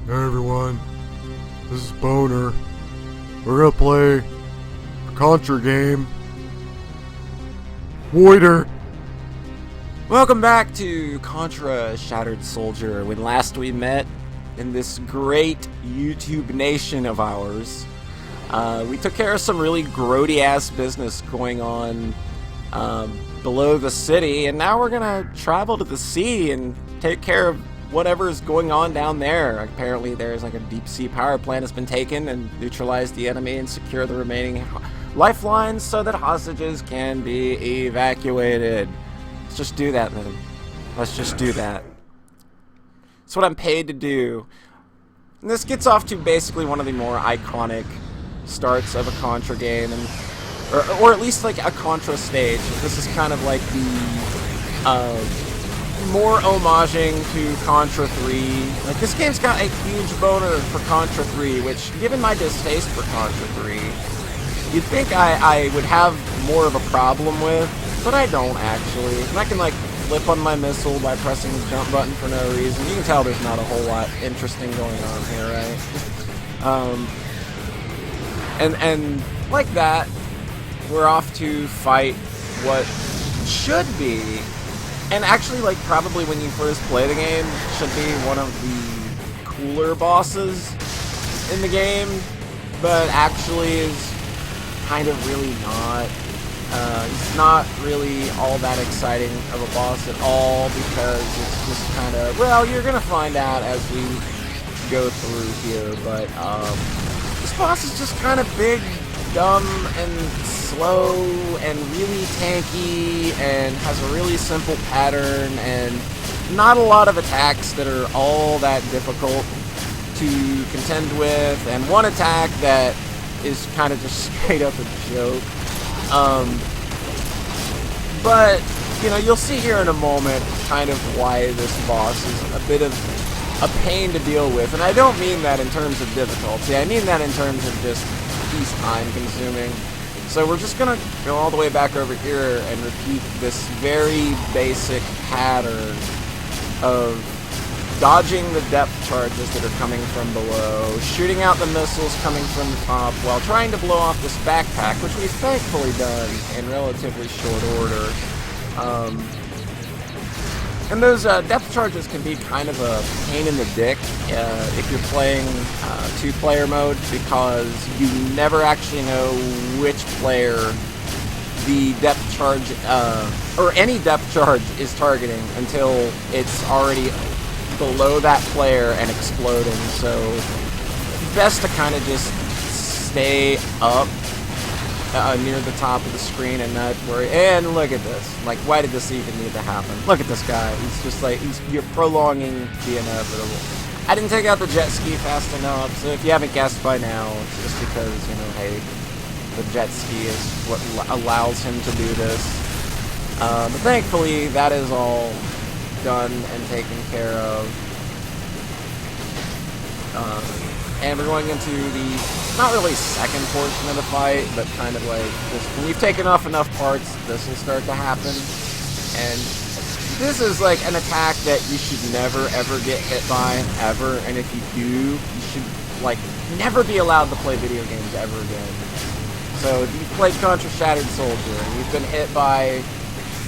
Hey everyone, this is Boner. We're gonna play a Contra game. Waiter! Welcome back to Contra Shattered Soldier. When last we met in this great YouTube nation of ours, we took care of some really grody ass business going on below the city, and now we're gonna travel to the sea and take care of whatever's going on down there. Apparently there's like a deep sea power plant has been taken and neutralize the enemy and secure the remaining lifelines so that hostages can be evacuated. Let's just do that then. Let's just do that. It's what I'm paid to do. And this gets off to basically one of the more iconic starts of a Contra game, and or at least like a Contra stage. This is kind of like the more homaging to Contra 3. Like, this game's got a huge boner for Contra 3, which, given my distaste for Contra 3, you'd think I would have more of a problem with, but I don't actually. And I can, like, flip on my missile by pressing the jump button for no reason. You can tell there's not a whole lot interesting going on here, right? And like that, we're off to fight what should be, and actually, like, probably when you first play the game, should be one of the cooler bosses in the game, but actually is kind of really not. It's not really all that exciting of a boss at all, because it's just kind of, well, you're gonna find out as we go through here, but this boss is just kind of big, dumb, and slow, and really tanky, and has a really simple pattern, and not a lot of attacks that are all that difficult to contend with, and one attack that is kind of just straight up a joke. But, you know, you'll see here in a moment kind of why this boss is a bit of a pain to deal with, and I don't mean that in terms of difficulty, I mean that in terms of just he's time consuming. So we're just gonna go all the way back over here and repeat this very basic pattern of dodging the depth charges that are coming from below, shooting out the missiles coming from the top, while trying to blow off this backpack, which we've thankfully done in relatively short order. And those depth charges can be kind of a pain in the dick if you're playing two-player mode, because you never actually know which player the depth charge, or any depth charge, is targeting until it's already below that player and exploding. So best to kind of just stay up near the top of the screen and not worry. And look at this. Like, why did this even need to happen? Look at this guy. He's just like, you're prolonging the inevitable. I didn't take out the jet ski fast enough, so if you haven't guessed by now, it's just because, you know, hey, the jet ski is what allows him to do this. But thankfully, that is all done and taken care of. And we're going into the, not really second portion of the fight, but kind of like this. When you've taken off enough parts, this will start to happen. And this is like an attack that you should never ever get hit by, ever. And if you do, you should like never be allowed to play video games ever again. So if you've played Contra Shattered Soldier and you've been hit by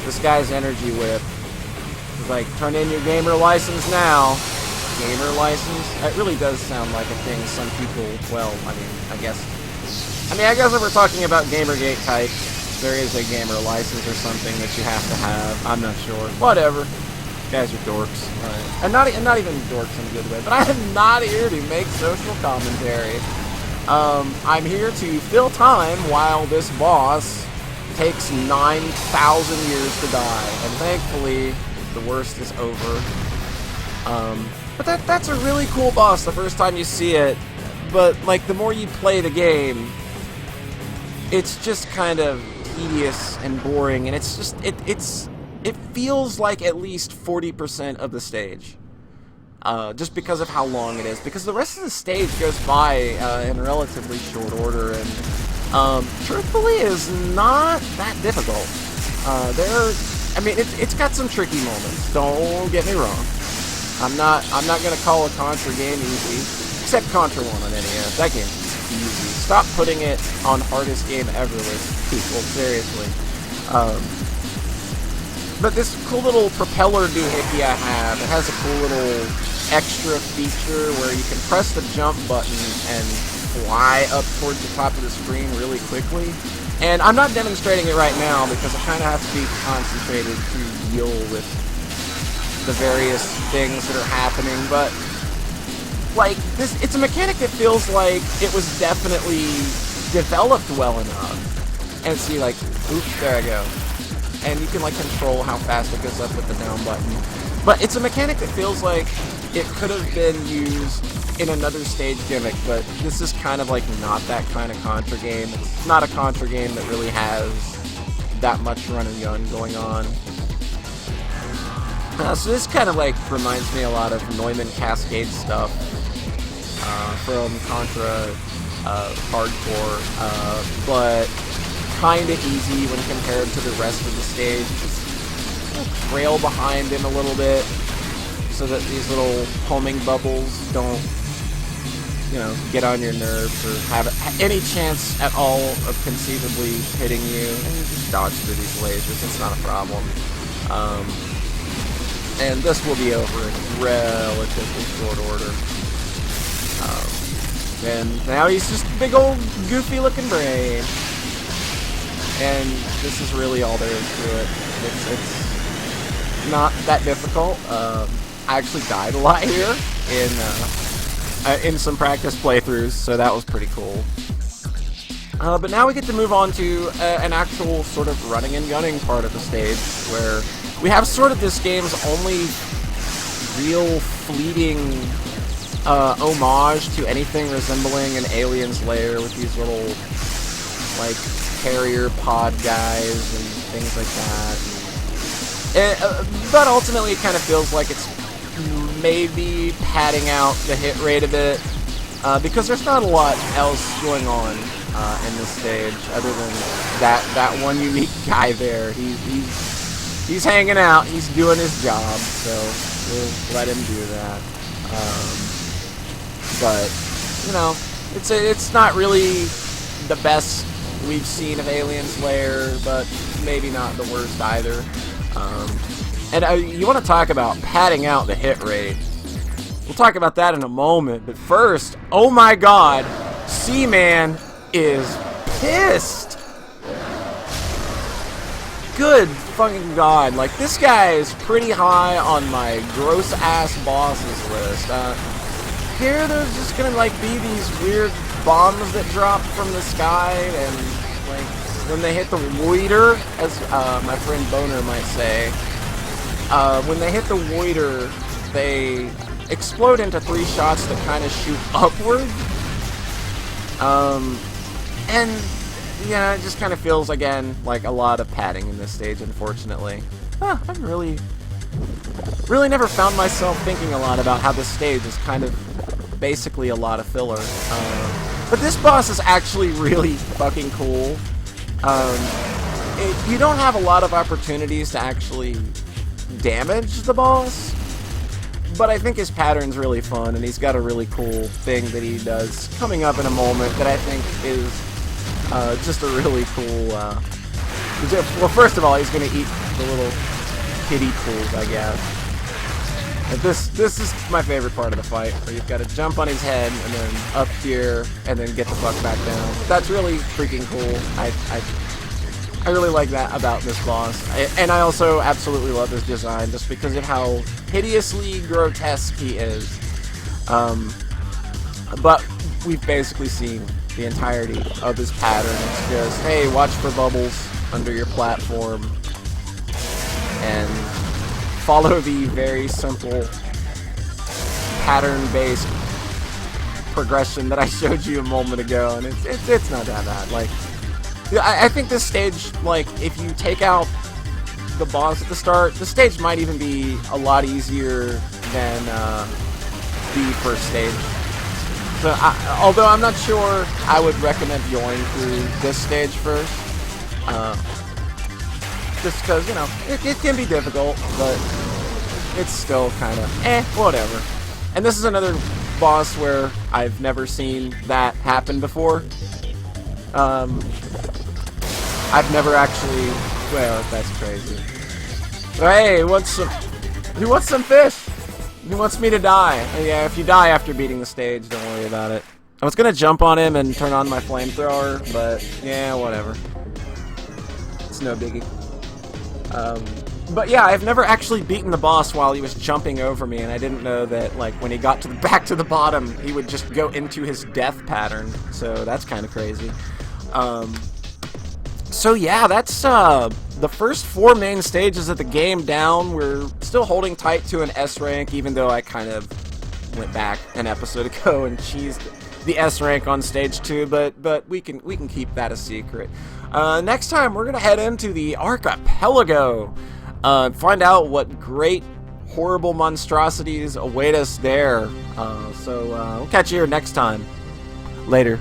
this guy's energy whip, it's like, turn in your gamer license now. Gamer license? It really does sound like a thing some people, well, I guess if we're talking about Gamergate type, there is a gamer license or something that you have to have. I'm not sure. Whatever. You guys are dorks. Right. And not even dorks in a good way, but I am not here to make social commentary. I'm here to fill time while this boss takes 9,000 years to die, and thankfully the worst is over. But that's a really cool boss the first time you see it, but like the more you play the game, it's just kind of tedious and boring, and it's just it feels like at least 40% of the stage, just because of how long it is. Because the rest of the stage goes by in relatively short order, and truthfully is not that difficult. I mean, it's got some tricky moments. Don't get me wrong. I'm not gonna call a Contra game easy, except Contra 1 on NES. That game's easy. Stop putting it on hardest game ever list, people. Seriously. But this cool little propeller doohickey I have, it has a cool little extra feature where you can press the jump button and fly up towards the top of the screen really quickly. And I'm not demonstrating it right now because I kind of have to be concentrated to deal with the various things that are happening, but like this, it's a mechanic that feels like it was definitely developed well enough. And see, like, oops, there I go. And you can like control how fast it goes up with the down button. But it's a mechanic that feels like it could have been used in another stage gimmick, but this is kind of like not that kind of Contra game. It's not a Contra game that really has that much run and gun going on. So this kind of like reminds me a lot of Neumann Cascade stuff from Contra Hardcore, but kind of easy when compared to the rest of the stage. Just trail behind him a little bit so that these little homing bubbles don't, you know, get on your nerves or have any chance at all of conceivably hitting you. And you just dodge through these lasers. It's not a problem. And this will be over in relatively short order. And now he's just a big old goofy looking brain. And this is really all there is to it. It's not that difficult. I actually died a lot here in some practice playthroughs, so that was pretty cool. But now we get to move on to an actual sort of running and gunning part of the stage, where we have sort of this game's only real fleeting homage to anything resembling an alien's lair, with these little, like, carrier pod guys and things like that. But ultimately it kind of feels like it's maybe padding out the hit rate a bit, because there's not a lot else going on in this stage other than that one unique guy there. He's hanging out, he's doing his job, so we'll let him do that. But, you know, it's not really the best we've seen of Alien's Lair, but maybe not the worst either. And you want to talk about padding out the hit rate. We'll talk about that in a moment, but first, oh my god, Seaman is pissed! Good fucking god, like, this guy is pretty high on my gross-ass bosses list. Here there's just gonna, like, be these weird bombs that drop from the sky, and, like, when they hit the Voider, as my friend Boner might say, when they hit the Voider, they explode into 3 shots that kind of shoot upward. And, yeah, it just kind of feels, again, like a lot of padding in this stage, unfortunately. I've really never found myself thinking a lot about how this stage is kind of basically a lot of filler. But this boss is actually really fucking cool. You don't have a lot of opportunities to actually damage the boss, but I think his pattern's really fun, and he's got a really cool thing that he does coming up in a moment that I think is just a really cool... well, first of all, he's going to eat the little kiddie pools, I guess. And this is my favorite part of the fight, where you've got to jump on his head, and then up here, and then get the fuck back down. That's really freaking cool. I really like that about this boss. And I also absolutely love his design, just because of how hideously grotesque he is. But we've basically seen the entirety of his pattern. It's just, hey, watch for bubbles under your platform, and follow the very simple pattern-based progression that I showed you a moment ago, and it's not that bad. Like, I think this stage, like, if you take out the boss at the start, the stage might even be a lot easier than the first stage. So, although I'm not sure I would recommend going through this stage first, just because, you know, it can be difficult, but it's still kind of whatever. And this is another boss where I've never seen that happen before. I've never actually. Well, that's crazy. Hey, who wants some fish? Who wants me to die? Yeah, if you die after beating the stage, don't worry about it. I was gonna jump on him and turn on my flamethrower, but yeah, whatever. It's no biggie. But yeah, I've never actually beaten the boss while he was jumping over me, and I didn't know that, like, when he got to the back to the bottom, he would just go into his death pattern. So that's kind of crazy. So yeah, that's the first 4 main stages of the game down. We're still holding tight to an S rank, even though I kind of went back an episode ago and cheesed the S rank on stage 2, but we can keep that a secret. Next time we're gonna head into the archipelago, find out what great, horrible monstrosities await us there. So we'll catch you here next time. Later.